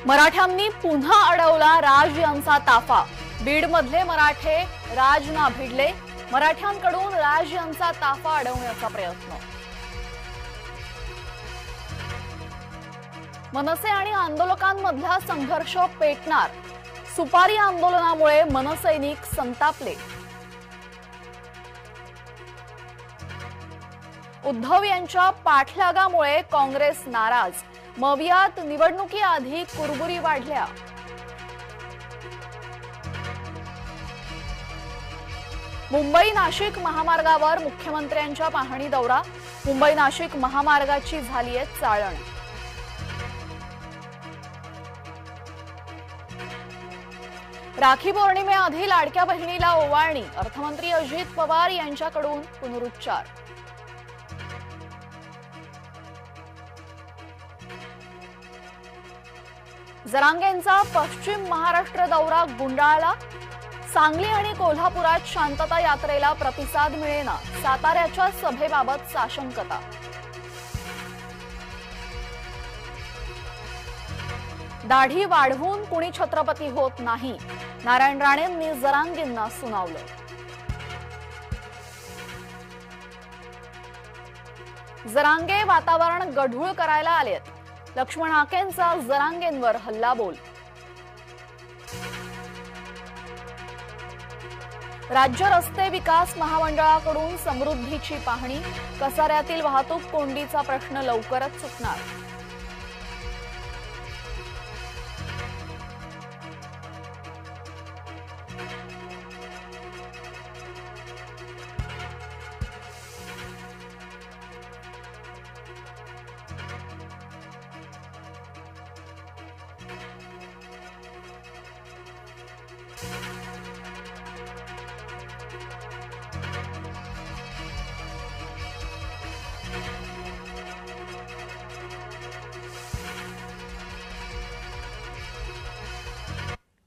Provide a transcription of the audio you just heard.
मराठ्यांनी पुन्हा अडवला राज यांचा ताफा। बीडमधले मराठे राजना भिडले। मराठ्यांकडून राज यांचा ताफा अडवण्याचा प्रयत्न। मनसे आणि आंदोलकांमधला संघर्ष पेटणार। सुपारी आंदोलनामुळे मनसैनिक संतापले। उद्धव यांच्या पाठलागामुळे काँग्रेस नाराज। मवियात निवडणुकीआधी कुरबुरी वाढल्या। मुंबई नाशिक महामार्गावर मुख्यमंत्र्यांच्या पाहणी दौरा। मुंबई नाशिक महामार्गाची झालीये चाळण। राखी पौर्णिमेआधी लाडक्या बहिणीला ओवाळणी। अर्थमंत्री अजित पवार यांच्याकडून पुनरुच्चार। जरांगेंचा पश्चिम महाराष्ट्र दौरा गुंडाळला। सांगली आणि कोल्हापुरात शांतता यात्रेला प्रतिसाद मिळेना। साताऱ्याच्या सभेबाबत साशंकता। दाढी वाढवून कुणी छत्रपती होत नाही। नारायण राणेंनी जरांगेंना सुनावलं। जरांगे वातावरण गढूळ करायला आलेत। लक्ष्मण हाकेंचा जरांगेंवर हल्लाबोल। राज्य रस्ते विकास महामंडळाकडून समृद्धीची पाहणी। कसाऱ्यातील वाहतूक कोंडीचा प्रश्न लवकरच सुटणार।